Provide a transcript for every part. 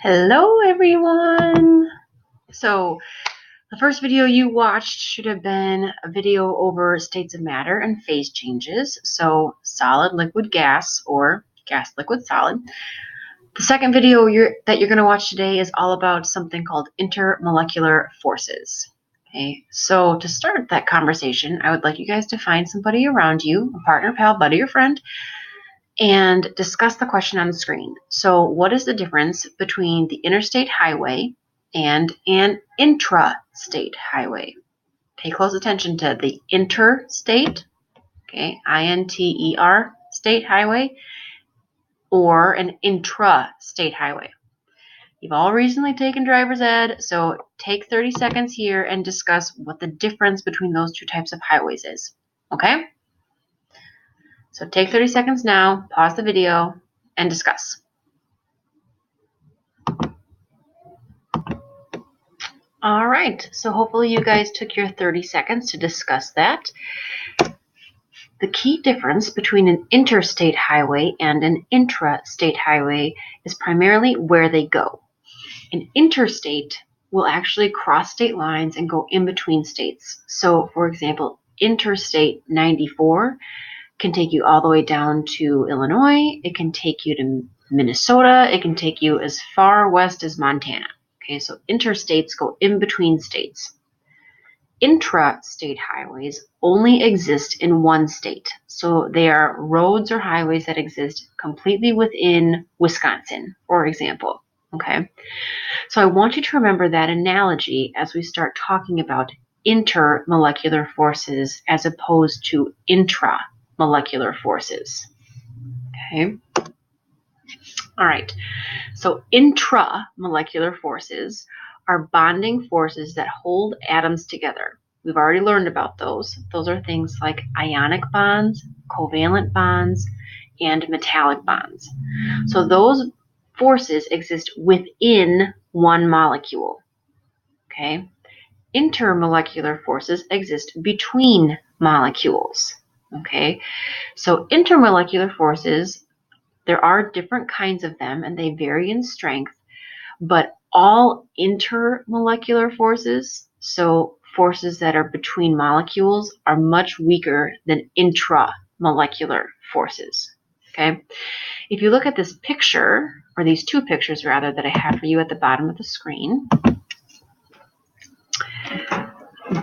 Hello everyone! So the first video you watched should have been a video over states of matter and phase changes. So solid, liquid, gas, or gas, liquid, solid. The second video that you're going to watch today is all about something called intermolecular forces. Okay, so to start that conversation, I would like you guys to find somebody around you, a partner, pal, buddy, or friend, and discuss the question on the screen. So what is the difference between the interstate highway and an intrastate highway? Pay close attention to the interstate, okay, I-N-T-E-R, state highway, or an intrastate highway. You've all recently taken driver's ed, so take 30 seconds here and discuss what the difference between those two types of highways is, okay? So take 30 seconds now, pause the video, and discuss. All right, so hopefully you guys took your 30 seconds to discuss that. The key difference between an interstate highway and an intrastate highway is primarily where they go. An interstate will actually cross state lines and go in between states. So, for example, Interstate 94 can take you all the way down to Illinois. It can take you to Minnesota. It can take you as far west as Montana. Okay, so interstates go in between states. Intrastate highways only exist in one state. So they are roads or highways that exist completely within Wisconsin, for example. Okay, so I want you to remember that analogy as we start talking about intermolecular forces as opposed to intramolecular forces. Okay. All right. So intramolecular forces are bonding forces that hold atoms together. We've already learned about those. Those are things like ionic bonds, covalent bonds, and metallic bonds. So those forces exist within one molecule. Okay? Intermolecular forces exist between molecules. Okay? So intermolecular forces, there are different kinds of them and they vary in strength, but all intermolecular forces, so forces that are between molecules, are much weaker than intramolecular forces. Okay? If you look at this picture, or these two pictures rather, that I have for you at the bottom of the screen,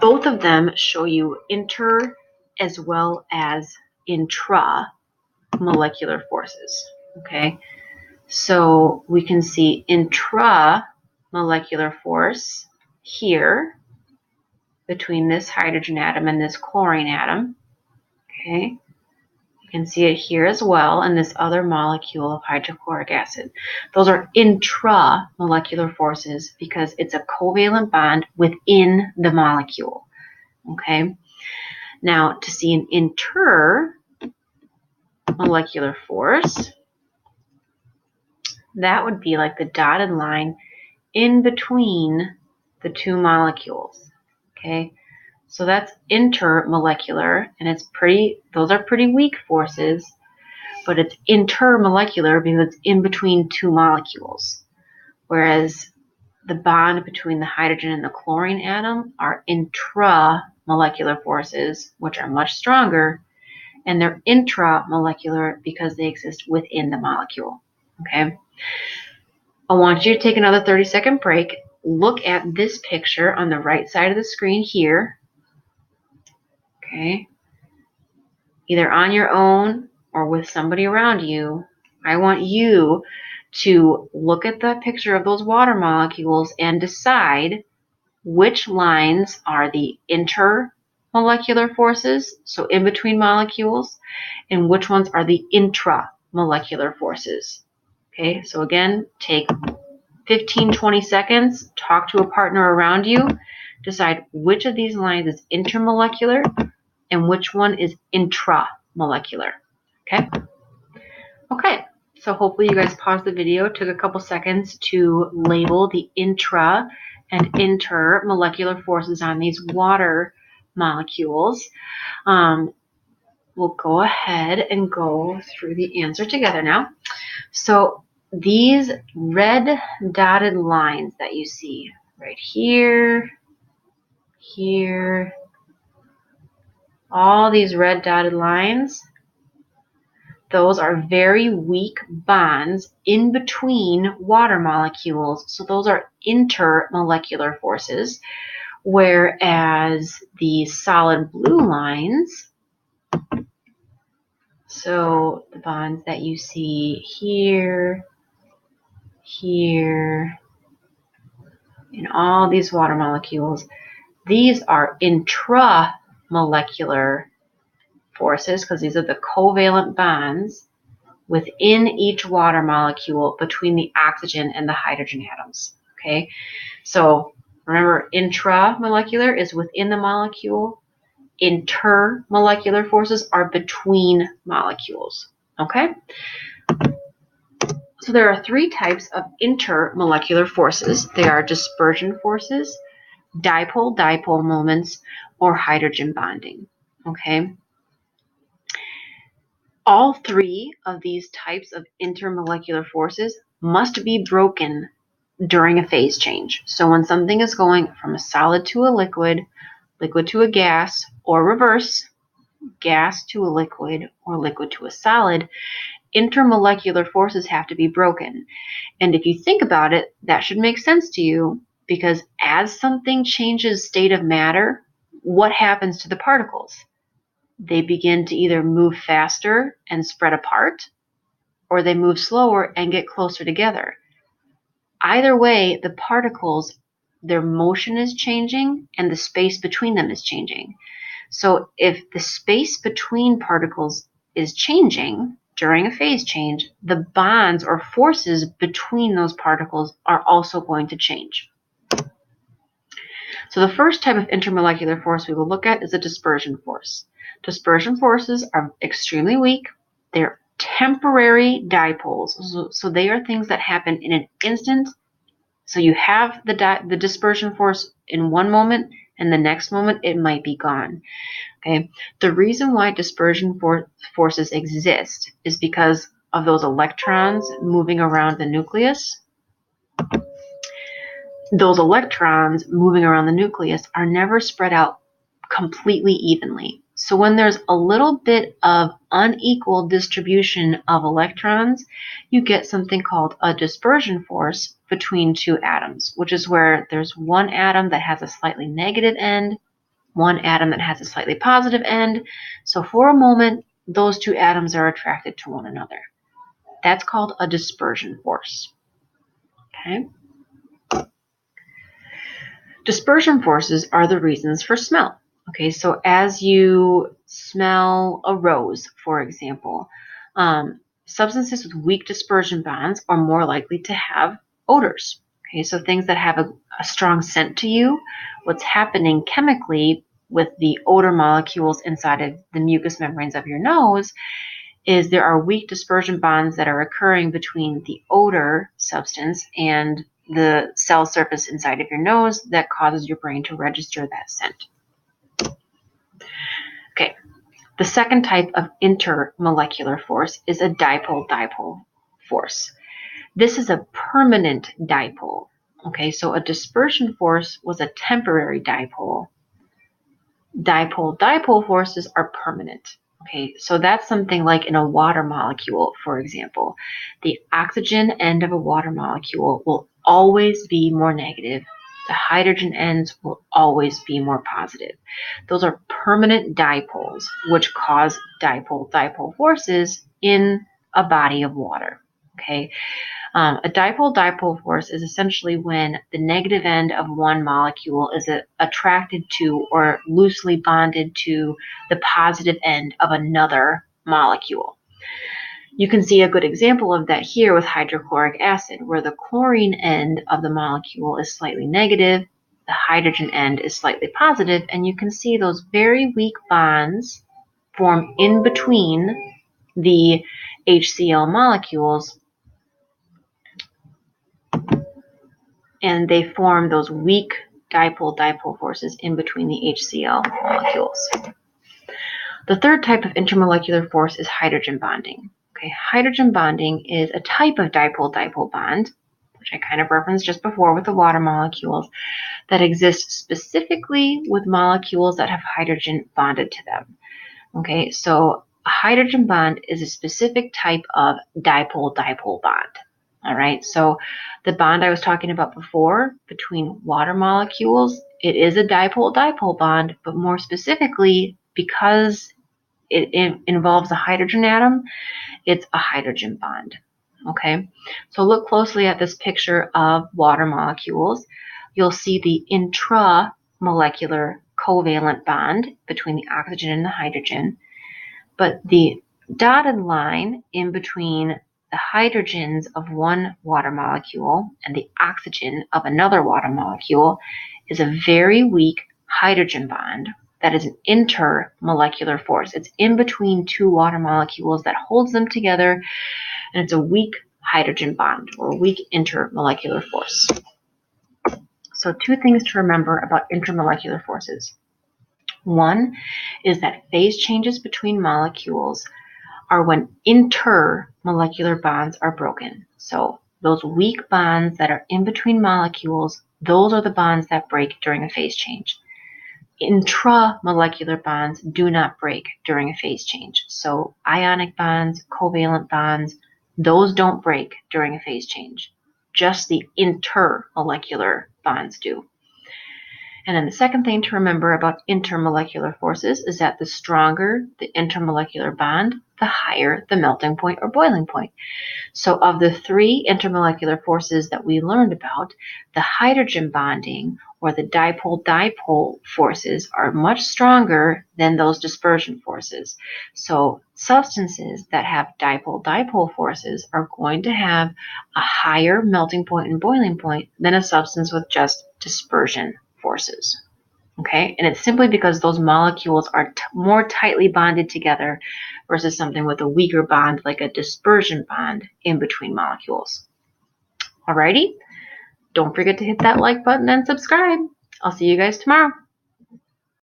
both of them show you inter as well as intramolecular forces. Okay? So we can see intramolecular force here between this hydrogen atom and this chlorine atom. Okay, you can see it here as well in this other molecule of hydrochloric acid. Those are intramolecular forces because it's a covalent bond within the molecule. Okay, now to see an intermolecular force, that would be like the dotted line in between the two molecules. Okay, so that's intermolecular, and those are pretty weak forces, but it's intermolecular because it's in between two molecules. Whereas the bond between the hydrogen and the chlorine atom are intramolecular forces, which are much stronger, and they're intramolecular because they exist within the molecule. Okay. I want you to take another 30-second break. Look at this picture on the right side of the screen here. Okay. Either on your own or with somebody around you. I want you to look at the picture of those water molecules and decide which lines are the intermolecular forces, so in between molecules, and which ones are the intramolecular forces. Okay, so again, take 15-20 seconds, talk to a partner around you, decide which of these lines is intermolecular and which one is intramolecular. Okay? Okay, so hopefully you guys paused the video, took a couple seconds to label the intra and intermolecular forces on these water molecules. We'll go ahead and go through the answer together now. So these red dotted lines that you see right here, here, all these red dotted lines, those are very weak bonds in between water molecules. So those are intermolecular forces, whereas the solid blue lines, so the bonds that you see here, here, in all these water molecules, these are intramolecular forces because these are the covalent bonds within each water molecule between the oxygen and the hydrogen atoms. Okay, so remember, intramolecular is within the molecule. Intermolecular forces are between molecules. Okay, so there are three types of intermolecular forces. They are dispersion forces, dipole-dipole moments, or hydrogen bonding. Okay. All three of these types of intermolecular forces must be broken during a phase change. So when something is going from a solid to a liquid, liquid to a gas, or reverse, gas to a liquid, or liquid to a solid, intermolecular forces have to be broken. And if you think about it, that should make sense to you, because as something changes state of matter, what happens to the particles? They begin to either move faster and spread apart, or they move slower and get closer together. Either way, the particles, their motion is changing and the space between them is changing. So if the space between particles is changing during a phase change, the bonds or forces between those particles are also going to change. So the first type of intermolecular force we will look at is a dispersion force. Dispersion forces are extremely weak. They're temporary dipoles. So they are things that happen in an instant. So you have the dispersion force in one moment, and the next moment it might be gone. Okay. The reason why dispersion forces exist is because of those electrons moving around the nucleus. Those electrons moving around the nucleus are never spread out completely evenly. So when there's a little bit of unequal distribution of electrons, you get something called a dispersion force between two atoms, which is where there's one atom that has a slightly negative end, one atom that has a slightly positive end. So for a moment, those two atoms are attracted to one another. That's called a dispersion force. Okay. Dispersion forces are the reasons for smell. Okay, so as you smell a rose, for example, substances with weak dispersion bonds are more likely to have odors. Okay, so things that have a strong scent to you, what's happening chemically with the odor molecules inside of the mucous membranes of your nose is there are weak dispersion bonds that are occurring between the odor substance and the cell surface inside of your nose that causes your brain to register that scent. Okay, the second type of intermolecular force is a dipole-dipole force. This is a permanent dipole. Okay, so a dispersion force was a temporary dipole. Dipole-dipole forces are permanent. Okay, so that's something like in a water molecule, for example. The oxygen end of a water molecule will always be more negative. The hydrogen ends will always be more positive. Those are permanent dipoles, which cause dipole-dipole forces in a body of water. Okay, a dipole-dipole force is essentially when the negative end of one molecule is attracted to or loosely bonded to the positive end of another molecule. You can see a good example of that here with hydrochloric acid, where the chlorine end of the molecule is slightly negative, the hydrogen end is slightly positive, and you can see those very weak bonds form in between the HCl molecules, and they form those weak dipole-dipole forces in between the HCl molecules. The third type of intermolecular force is hydrogen bonding. Okay, hydrogen bonding is a type of dipole-dipole bond, which I kind of referenced just before with the water molecules, that exists specifically with molecules that have hydrogen bonded to them. Okay, so a hydrogen bond is a specific type of dipole-dipole bond. All right, so the bond I was talking about before between water molecules, it is a dipole-dipole bond, but more specifically, because it involves a hydrogen atom, it's a hydrogen bond. Okay, so look closely at this picture of water molecules. You'll see the intramolecular covalent bond between the oxygen and the hydrogen, but the dotted line in between the hydrogens of one water molecule and the oxygen of another water molecule is a very weak hydrogen bond that is an intermolecular force. It's in between two water molecules that holds them together, and it's a weak hydrogen bond or a weak intermolecular force. So two things to remember about intermolecular forces. One is that phase changes between molecules are when intermolecular bonds are broken. So those weak bonds that are in between molecules, those are the bonds that break during a phase change. Intramolecular bonds do not break during a phase change. So ionic bonds, covalent bonds, those don't break during a phase change. Just the intermolecular bonds do. And then the second thing to remember about intermolecular forces is that the stronger the intermolecular bond, the higher the melting point or boiling point. So of the three intermolecular forces that we learned about, the hydrogen bonding or the dipole-dipole forces are much stronger than those dispersion forces. So substances that have dipole-dipole forces are going to have a higher melting point and boiling point than a substance with just dispersion forces. Okay, and it's simply because those molecules are more tightly bonded together versus something with a weaker bond like a dispersion bond in between molecules. Alrighty, don't forget to hit that like button and subscribe. I'll see you guys tomorrow.